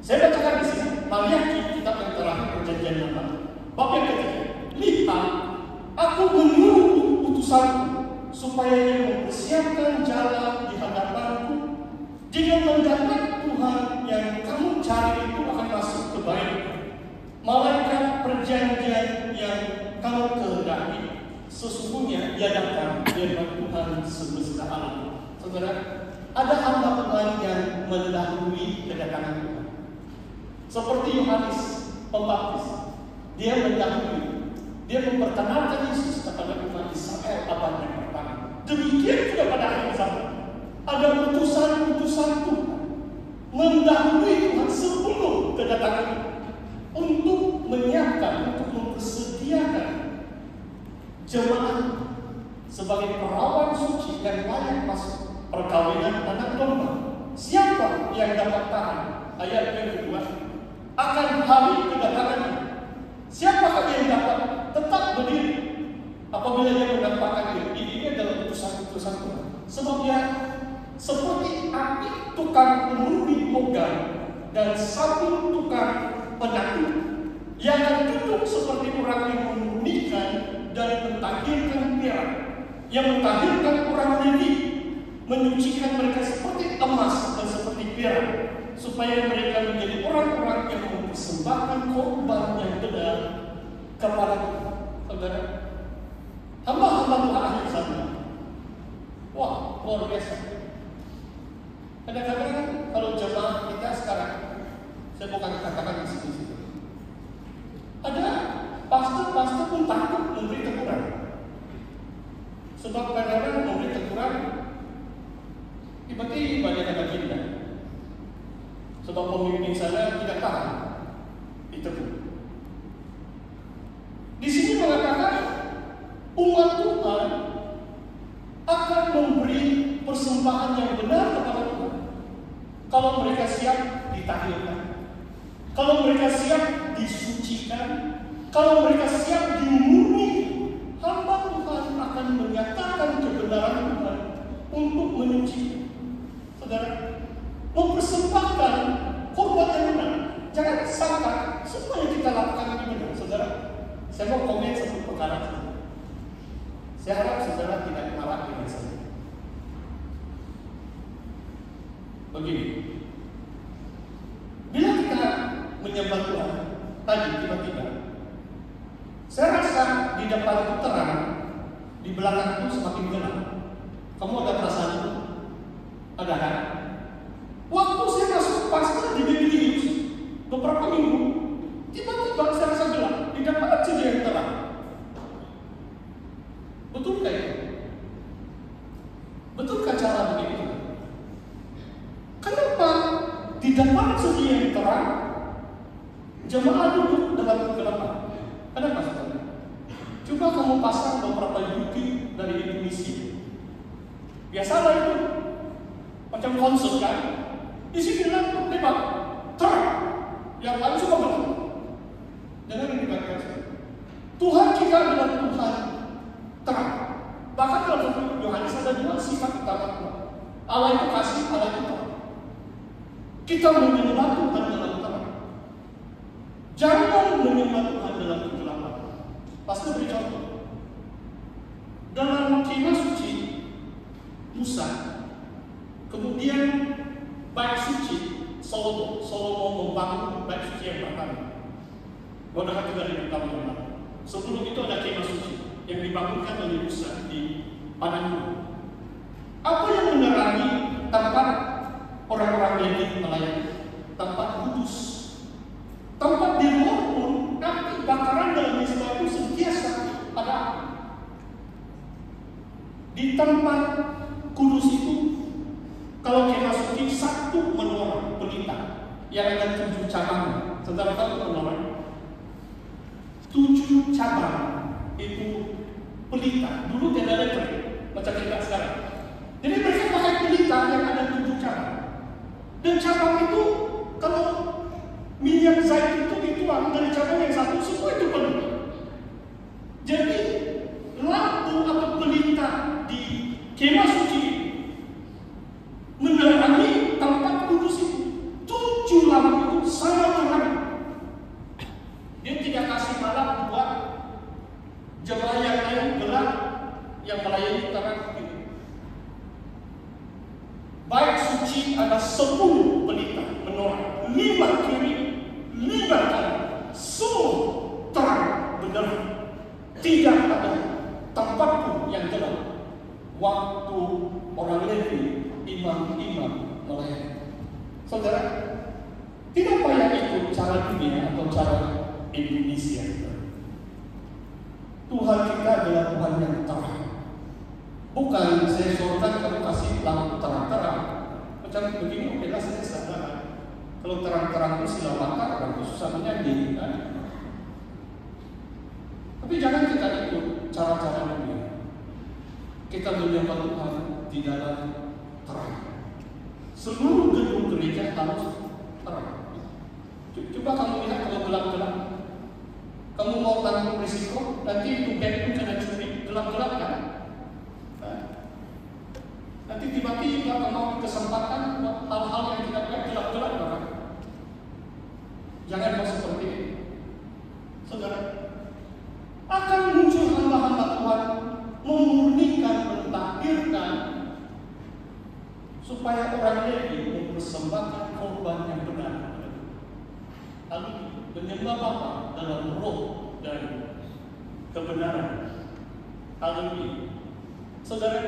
Saya bacakan di sini Maliaki, kitab yang terakhir perjanjian lama, bab yang ketiga. Lihat, aku menyuruh utusanku supaya ia mempersiapkan jalan di hadapanku. Dengan mendapat Tuhan yang kamu cari itu akan masuk ke baiknya. Malaikat perjanjian yang kamu kehendaki, sesungguhnya ia datang dari Tuhan semesta alam. Saudara, ada hamba Tuhan yang mendahului kedatangan Tuhan. Seperti Yohanes Pembaptis, dia mendahului, dia memperkenalkan Yesus kepada umat Israel abad yang pertama. Demikian juga pada akhir zaman, ada utusan-utusan Tuhan mendahului Tuhan sebelum kedatangan untuk menyiapkan, untuk mempersediakan jemaat sebagai perawan suci yang layak masuk perkawinan anak domba. Siapa yang dapat tahan? Ayat yang kedua, akan hari kedatangannya. Siapakah yang dapat tetap berdiri apabila dia mendapatkan ini adalah utusan-utusan Tuhan. Sebab dia seperti api tukang mengundi logam dan sabun tukang penakut, yang akan duduk seperti orang yang memurnikan dan mentahirkan perak, yang mentahirkan orang Lewi, menyucikan mereka seperti emas dan seperti perak, supaya mereka menjadi orang-orang yang mempersembahkan korban yang benar kepada Tuhan. Saudara, hamba-hamba Tuhan akhir zaman, wah, luar biasa. Kadang-kadang kalau jemaah kita sekarang, saya bukan katakan di sini, ada pastor-pastor pun takut memberi teguran. Sebab kadang-kadang memberi teguran tiba-tiba dia kata pindah. Sebab pemimpin saya tidak tahan ditegur. Di sini mengatakan umat Tuhan akan memberi persembahan yang benar kepada Tuhan kalau mereka siap ditahirkan, kalau mereka siap disucikan, kalau mereka siap dimurni. Hamba Tuhan akan menyatakan kebenaran Tuhan untuk menyuci. Saudara, mempersembahkan korban yang benar. Jangan sangka semua yang kita lakukan ini benar. Saudara, saya mau komen satu perkara. Saya harap saudara tidak marah dengan saya. Begini, bila kita menyembah Tuhan tadi tiba-tiba, saya rasa di depan itu terang, di belakang itu semakin gelap. Kamu ada perasaan itu? Ada kan? Waktu saya masuk pastor di Beverly beberapa minggu, tiba-tiba saya rasa gelap, di depan aja yang terang. Betul kan? Betulkah cara begitu? Kenapa di depan saja yang terang, jemaah duduk dalam kegelapan? Kenapa saudara? Coba kamu pasang beberapa YouTube dari Indonesia. Biasalah itu macam konsert kan? Di sini lampu lebar, terang, yang lain semua gelap. Jangan dikatakan Tuhan kita adalah Tuhan terang. Bahkan dalam Yohanes ada dua sifat utama Tuhan. Allah itu kasih, Allah itu terang. Kita menyembah Tuhan dalam terang. Jangan menyembah Tuhan dalam kegelapan. Pasti beri contoh. Dalam kemah suci Musa, kemudian bait suci Salomo membangun bait suci yang pertama. Pada 3.000 tahun yang lalu. Sebelum itu ada kemah suci yang dibangunkan oleh Musa di padang gurun. Apa yang menerangi tempat orang-orang Lewi melayani? Tempat kudus. Tempat di luar pun api bakaran dalam mezbah itu sentiasa ada api. Di tempat kudus itu, kalau kemah suci satu menorah pelita yang ada 7 cabang. Saudara tahu menorah? 7 cabang itu pelita. Dulu tidak ada listrik macam kita sekarang. Jadi mereka pakai pelita yang ada 7 cabang. Dan cabang itu kalau minyak zaitun itu dituang dari cabang yang satu, semua itu penuh. Jadi lampu atau pelita di kemah suci menerangi tempat kudus itu. 7 lampu itu Tidak payah ikut cara dunia atau cara Indonesia. Tuhan kita adalah Tuhan yang terang. Bukan saya suruhkan kamu kasih lampu terang-terang. Macam begini, oke lah saya sadar. Kalau terang-terang itu sila bakar, dan itu susah menyanyi, kan? Tapi jangan kita ikut cara-cara dunia. Kita menyembah Tuhan di dalam terang. Seluruh gedung gereja harus terang. Coba kamu lihat kalau gelap-gelap. Kamu mau tanggung risiko, nanti itu bed itu kena curi, gelap-gelap kan? Nanti tiba-tiba kamu kesempatan buat hal-hal yang tidak baik, gelap-gelap orang. Jangan mau seperti ini. Saudara, akan muncul hamba-hamba Tuhan memurnikan, mentahirkan supaya orang Lewi mempersembahkan korban yang benar. Lalu menyembah Bapa dalam roh dan kebenaran. Haleluya. Saudara,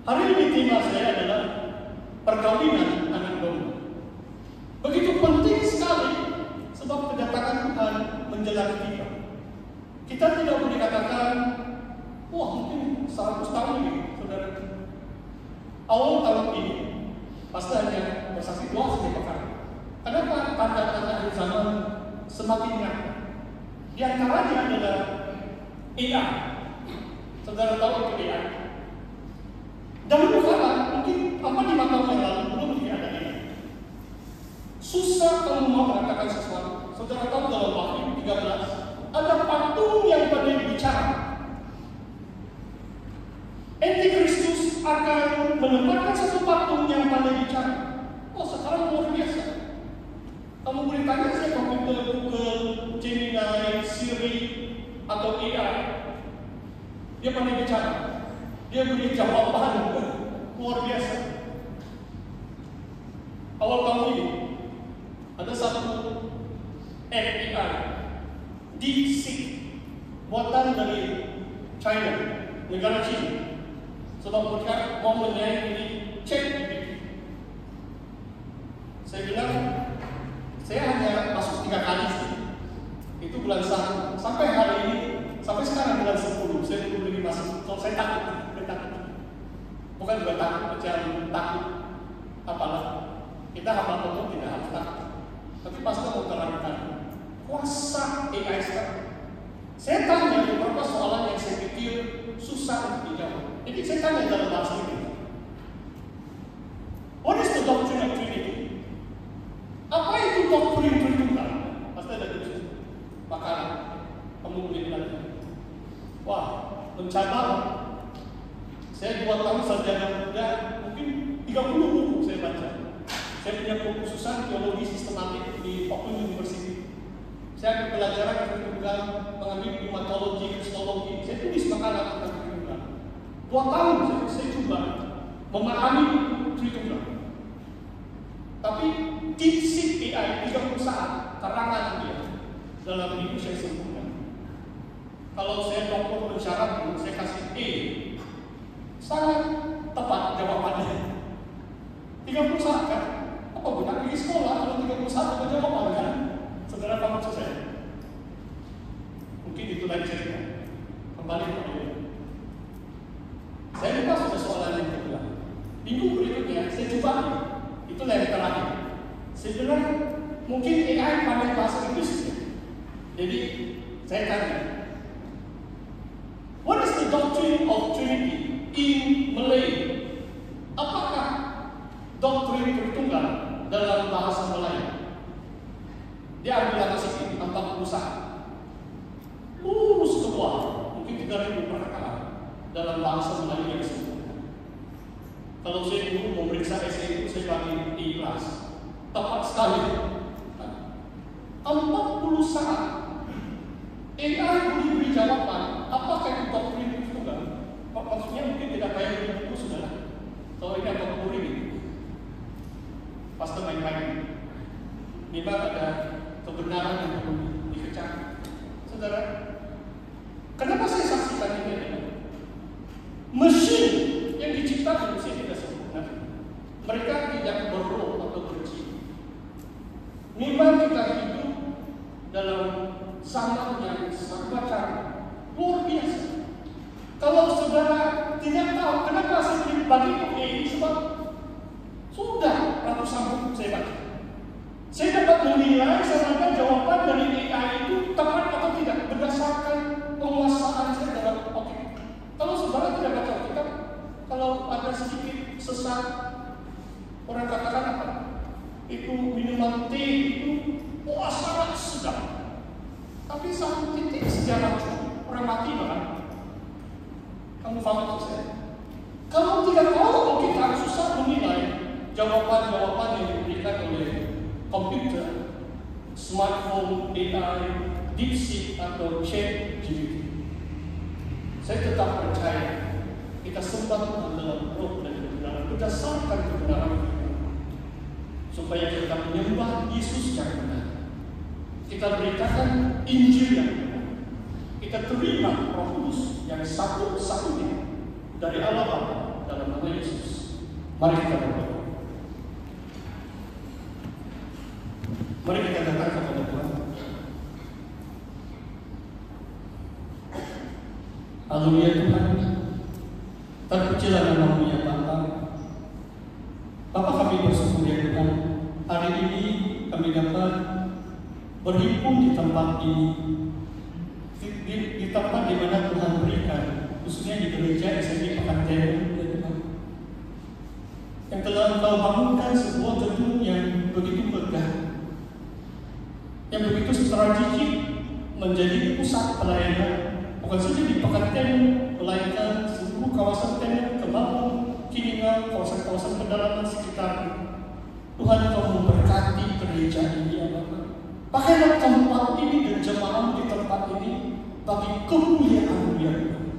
hari ini tema saya adalah perkawinan anak domba. Begitu penting sekali sebab kedatangan Tuhan menjelang kita. Kita tidak boleh katakan, wah mungkin 100 tahun ini, saudara. Awal tahun ini, pasti hanya bersaksi doa saja pakai. Kenapa tanda-tanda akhir zaman semakin nyata? Di antaranya adalah AI. Saudara tahu itu AI? Dahulu kala, mungkin 5 tahun yang lalu belum ada AI. Susah kamu mau mengatakan sesuatu. Saudara tahu dalam Wahyu 13 ada patung yang pandai bicara. Antikristus akan menempatkan satu patung yang pandai bicara. Oh, sekarang luar biasa. Kamu boleh tanya saya komputer Google, Gemini, Siri, atau AI. Dia pandai bicara. Dia beri jawaban luar biasa. Awal tahun ini ada satu AI DeepSeek buatan dari China, negara China. Sebab mereka mau menyanyi ChatGPT. Saya bilang, saya hanya masuk 3 kali sih. Itu bulan 1 sampai hari ini, sampai sekarang bulan 10. Saya belum lagi masuk. So, saya takut. Bukan juga takut, macam takut. Apalah, kita hamba Allah tidak harus takut. Tapi pasti mau terangkan kuasa AI sekarang. Saya tanya beberapa soalan yang saya pikir susah untuk dijawab. Jadi saya tanya dalam bahasa ini. What is the doctrine of Trinity? Apa itu doktrin Tritunggal? Pasti ada tulisan. Maka kamu boleh bilang, wah, mencabar. Saya 2 tahun sarjana muda, mungkin 30 buku saya baca. Saya punya kekhususan teologi sistematik di Open University. Saya ambil pelajaran Tritunggal, mengambil primatologi, kristologi. Saya tulis makalah tentang Tritunggal. 2 tahun saya coba memahami Tritunggal. Tapi DeepSeek AI 30 saat terangan dia dalam hidup saya sempurna. Kalau saya dokter bersyarat, saya kasih A, sangat tepat jawabannya. 30 saat kan? Apa benar di sekolah kalau 30 saat ada jawaban kan? Saudara paham maksud saya? Mungkin itu lain cerita. Kembali kepada dia. Saya lupa sudah soalan yang kedua. Minggu berikutnya saya coba. Itulah yang terakhir. Saya bilang mungkin AI pandai bahasa Inggris. Jadi saya tanya, what is the doctrine of Trinity in Malay? Apakah doktrin Tritunggal dalam bahasa Melayu? Dia ambil angka sedikit 40 saat. Lurus ke bawah, mungkin 3.000 perkataan dalam bahasa Melayu yang sempurna. Kalau saya dulu memeriksa essay itu, saya bagi di kelas. Tepat sekali. 40 saat. AI boleh beri jawaban, apakah itu doktrin Tritunggal? Maksudnya mungkin tidak kayak buku sudah. Kalau ini apa buku ini? Pasti main-main. Memang ada kebenaran yang perlu dikecam. Saudara, kenapa saya saksikan ini? Mesin yang diciptakan manusia tidak sempurna. Mereka tidak berroh atau berji. zaman yang sangat luar biasa. Kalau saudara tidak tahu kenapa saya bagi ini, sebab sudah ratusan buku saya baca. Saya dapat menilai sebenarnya jawaban dari AI itu tepat atau tidak berdasarkan penguasaan saya dalam Alkitab. Kalau saudara tidak baca Alkitab, kalau ada sedikit sesat, orang katakan apa? Itu minuman teh itu sangat sedap. Tapi satu titik sejarah orang mati bahkan. Kamu paham maksud saya? Kalau tidak tahu Alkitab, susah menilai jawaban-jawaban yang diberikan oleh komputer, smartphone, AI, DeepSeek atau ChatGPT. Saya tetap percaya kita sembah Tuhan dalam roh dan kebenaran, berdasarkan kebenaran kita, supaya kita menyembah Yesus yang benar. Kita beritakan Injil yang benar. Kita terima Roh Kudus yang satu-satunya dari Allah Bapa dalam nama Yesus. Mari kita berdoa. Mari kita datang kepada Tuhan. Haleluya Tuhan. Terpujilah nama-Mu ya Bapa. Bapa, kami bersyukur ya Tuhan. Hari ini kami dapat berhimpun di tempat ini. Di tempat di mana Tuhan berikan, khususnya di gereja SMI Pekanbaru ya Tuhan. Yang telah Engkau bangunkan sebuah gedung yang begitu megah, yang begitu strategik menjadi pusat pelayanan, bukan saja di Pekanbaru, melainkan seluruh kawasan Tenen, Kembangan, Kiningan, kawasan-kawasan pedalaman sekitar. Tuhan, Kau memberkati gereja ini ya Bapak. Pakailah tempat ini dan jemaah di tempat ini bagi kemuliaan-Mu ya Tuhan,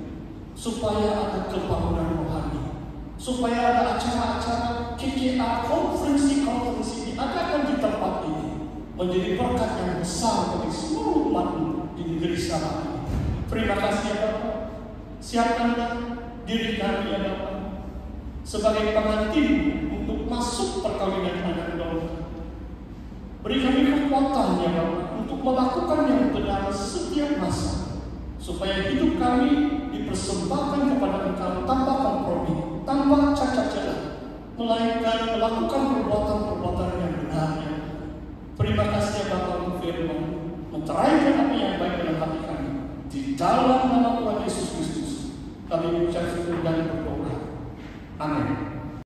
supaya ada kebangunan rohani, supaya ada acara-acara KKR, konferensi diadakan di tempat ini, menjadi berkat yang besar bagi seluruh umat di negeri Salam ini. Terima kasih ya Bapak. Siapkanlah diri kami ya Bapak sebagai pengantin untuk masuk perkawinan anak domba. Beri kami kekuatan ya Bapak untuk melakukan yang benar setiap masa, supaya hidup kami dipersembahkan kepada Engkau tanpa kompromi, tanpa cacat celah, melainkan melakukan perbuatan-perbuatan yang benar. Terima kasih ya Bapa untuk firman, menceraikan apa yang baik dalam hati kami. Di dalam nama Tuhan Yesus Kristus, kami mengucap syukur dan berdoa. Amin.